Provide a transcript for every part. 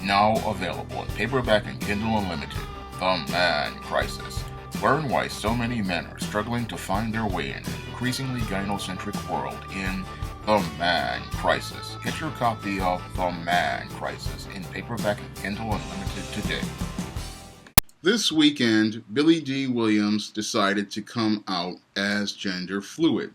Now available in paperback and Kindle Unlimited, The Man Crisis. Learn why so many men are struggling to find their way in an increasingly gynocentric world in The Man Crisis. Get your copy of The Man Crisis in paperback and Kindle Unlimited today. This weekend, Billy Dee Williams decided to come out as gender fluid.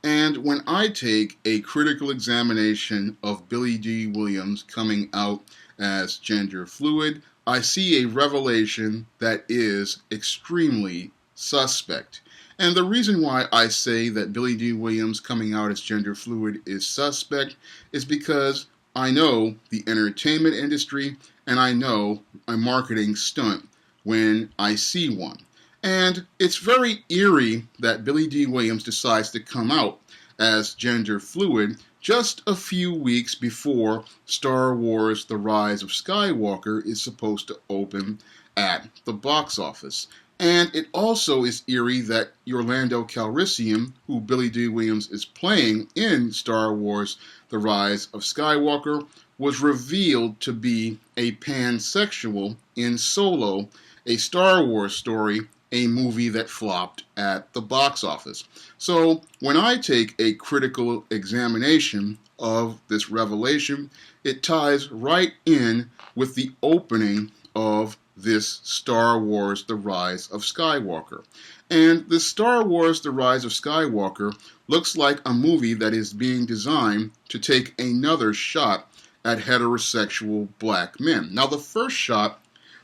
And when I take a critical examination of Billy Dee Williams coming out as gender fluid, I see a revelation that is extremely suspect. And the reason why I say that Billy Dee Williams coming out as gender fluid is suspect is because I know the entertainment industry and I know a marketing stunt when I see one. And it's very eerie that Billy Dee Williams decides to come out as gender fluid just a few weeks before Star Wars The Rise of Skywalker is supposed to open at the box office. And it also is eerie that Orlando Calrissian, who Billy Dee Williams is playing in Star Wars The Rise of Skywalker, was revealed to be a pansexual in Solo, a Star Wars story, a movie that flopped at the box office. So when I take a critical examination of this revelation, it ties right in with the opening of this Star Wars The Rise of Skywalker. And the Star Wars The Rise of Skywalker looks like a movie that is being designed to take another shot at heterosexual black men. Now, the first shot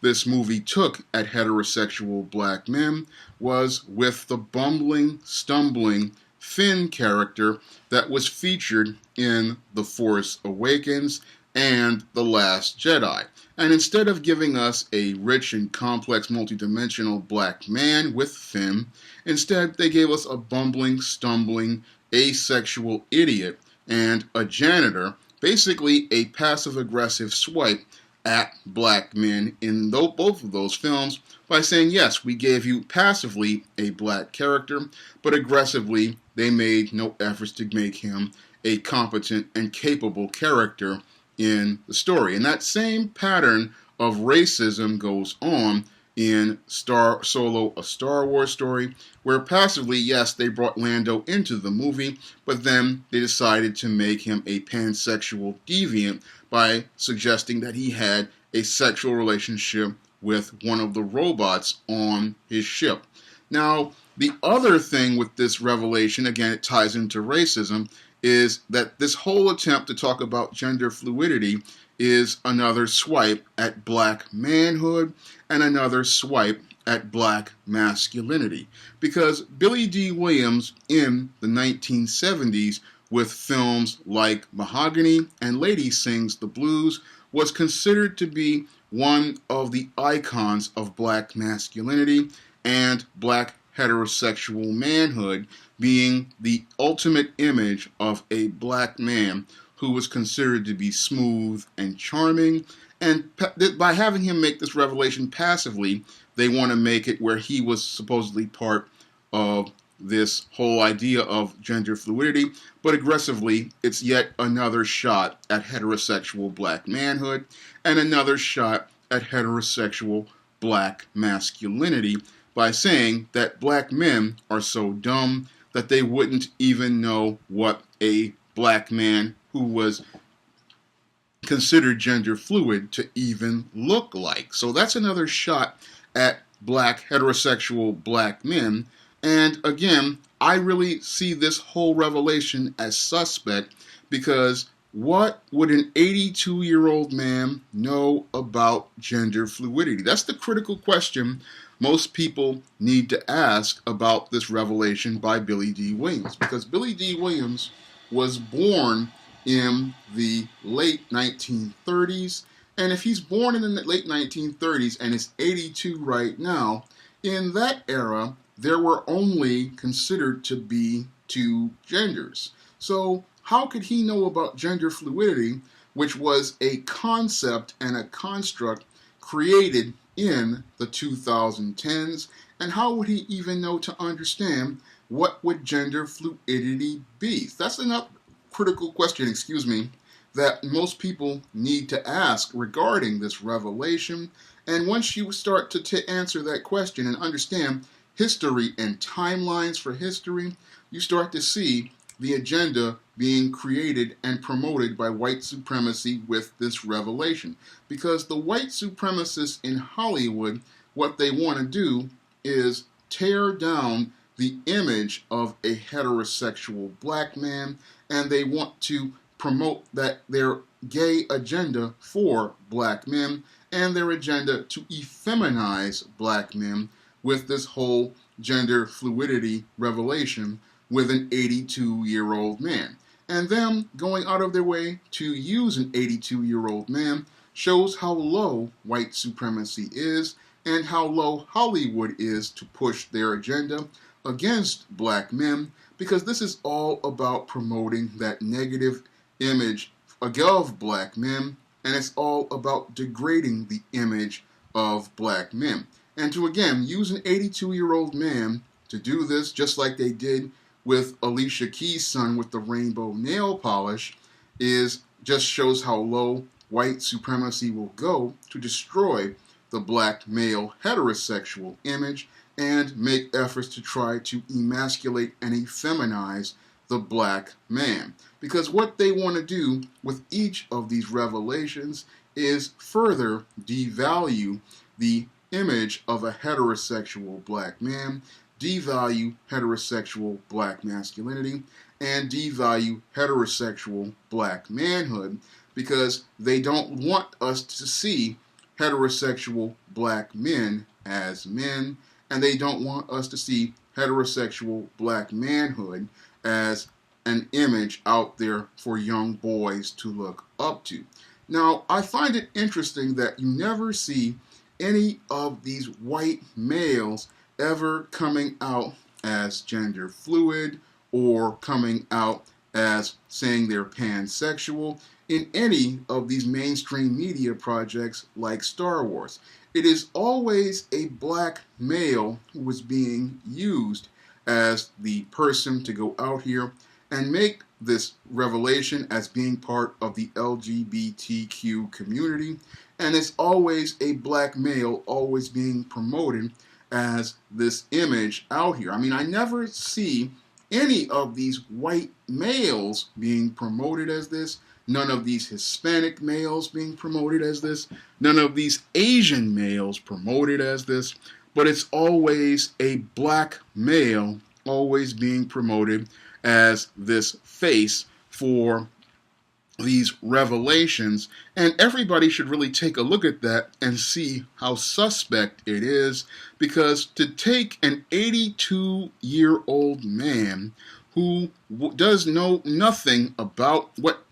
this movie took at heterosexual black men was with the bumbling, stumbling Finn character that was featured in The Force Awakens and The Last Jedi. And instead of giving us a rich and complex multidimensional black man with Finn, instead they gave us a bumbling, stumbling, asexual idiot and a janitor, basically a passive-aggressive swipe at black men in both of those films by saying, yes, we gave you passively a black character, but aggressively they made no efforts to make him a competent and capable character in the story. And that same pattern of racism goes on in Solo, a Star Wars story, where passively, yes, they brought Lando into the movie, but then they decided to make him a pansexual deviant by suggesting that he had a sexual relationship with one of the robots on his ship. Now, the other thing with this revelation, again, it ties into racism, is that this whole attempt to talk about gender fluidity is another swipe at black manhood and another swipe at black masculinity. Because Billy Dee Williams in the 1970s with films like Mahogany and Lady Sings the Blues was considered to be one of the icons of black masculinity and black heterosexual manhood, being the ultimate image of a black man who was considered to be smooth and charming. And by having him make this revelation passively, they want to make it where he was supposedly part of this whole idea of gender fluidity, but aggressively, it's yet another shot at heterosexual black manhood and another shot at heterosexual black masculinity by saying that black men are so dumb that they wouldn't even know what a black man who was considered gender fluid to even look like. So that's another shot at black heterosexual black men. And again, I really see this whole revelation as suspect because what would an 82-year-old man know about gender fluidity? That's the critical question most people need to ask about this revelation by Billy Dee Williams. Because Billy Dee Williams was born in the late 1930s. And if he's born in the late 1930s and is 82 right now, in that era, there were only considered to be two genders. So how could he know about gender fluidity, which was a concept and a construct created in the 2010s? And how would he even know to understand what would gender fluidity be? That's another critical question, that most people need to ask regarding this revelation. And once you start to answer that question and understand history and timelines for history, you start to see the agenda being created and promoted by white supremacy with this revelation. Because the white supremacists in Hollywood, what they want to do is tear down the image of a heterosexual black man, and they want to promote that their gay agenda for black men and their agenda to effeminize black men with this whole gender fluidity revelation with an 82-year-old man. And them going out of their way to use an 82-year-old man shows how low white supremacy is and how low Hollywood is to push their agenda against black men, because this is all about promoting that negative image of black men, and it's all about degrading the image of black men. And to again use an 82-year-old man to do this, just like they did with Alicia Keys' son with the rainbow nail polish, is just shows how low white supremacy will go to destroy the black male heterosexual image and make efforts to try to emasculate and effeminize the black man. Because what they want to do with each of these revelations is further devalue the image of a heterosexual black man, devalue heterosexual black masculinity, and devalue heterosexual black manhood, because they don't want us to see heterosexual black men as men, and they don't want us to see heterosexual black manhood as an image out there for young boys to look up to. Now, I find it interesting that you never see any of these white males ever coming out as gender fluid or coming out as saying they're pansexual in any of these mainstream media projects like Star Wars. It is always a black male who is being used as the person to go out here and make this revelation as being part of the LGBTQ community, and it's always a black male always being promoted as this image out here. I mean, I never see any of these white males being promoted as this, none of these Hispanic males being promoted as this, none of these Asian males promoted as this, but it's always a black male always being promoted as this face for these revelations. And everybody should really take a look at that and see how suspect it is, because to take an 82-year-old man who does know nothing about what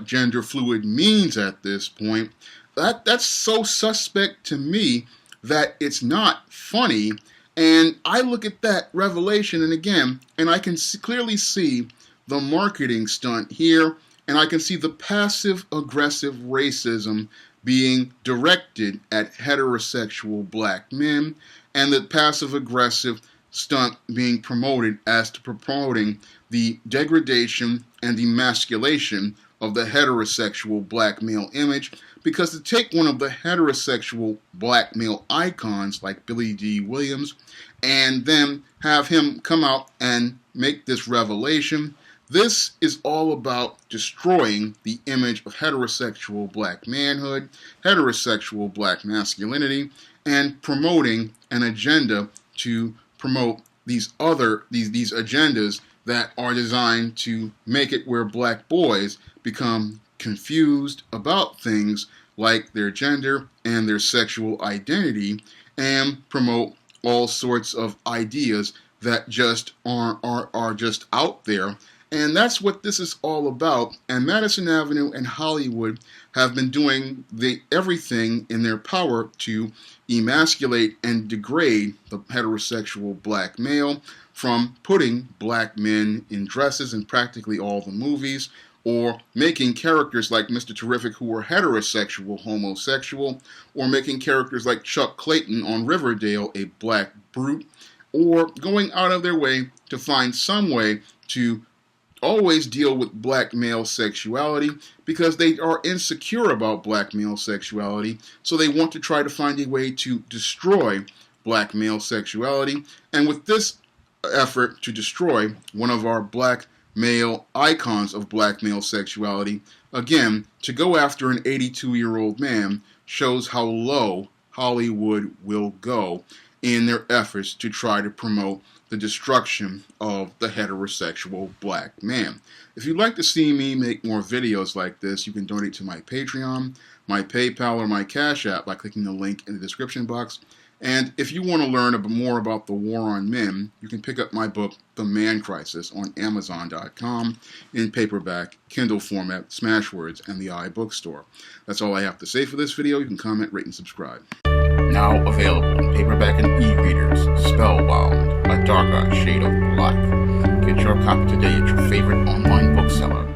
gender fluid means at this point, that's so suspect to me that it's not funny. And I look at that revelation, and I can clearly see the marketing stunt here, and I can see the passive-aggressive racism being directed at heterosexual black men, and the passive-aggressive stunt being promoted as to promoting the degradation and emasculation of the heterosexual black male image. Because to take one of the heterosexual black male icons like Billy Dee Williams and then have him come out and make this revelation, this is all about destroying the image of heterosexual black manhood, heterosexual black masculinity, and promoting an agenda to promote these agendas that are designed to make it where black boys become confused about things like their gender and their sexual identity, and promote all sorts of ideas that just are just out there. And that's what this is all about. And Madison Avenue and Hollywood have been doing everything in their power to emasculate and degrade the heterosexual black male, from putting black men in dresses in practically all the movies, or making characters like Mr. Terrific who were heterosexual homosexual, or making characters like Chuck Clayton on Riverdale a black brute, or going out of their way to find some way to always deal with black male sexuality because they are insecure about black male sexuality, so they want to try to find a way to destroy black male sexuality. And with this effort to destroy one of our black male icons of black male sexuality, again, to go after an 82-year-old man shows how low Hollywood will go in their efforts to try to promote the destruction of the heterosexual black man. If you'd like to see me make more videos like this, you can donate to my Patreon, my PayPal, or my Cash App by clicking the link in the description box. And if you want to learn more about the war on men, you can pick up my book, The Man Crisis, on Amazon.com in paperback, Kindle format, Smashwords, and the iBookstore. That's all I have to say for this video. You can comment, rate, and subscribe. Now available in paperback and e-readers, Spellbound, A Darker Shade of Black. Get your copy today at your favorite online bookseller.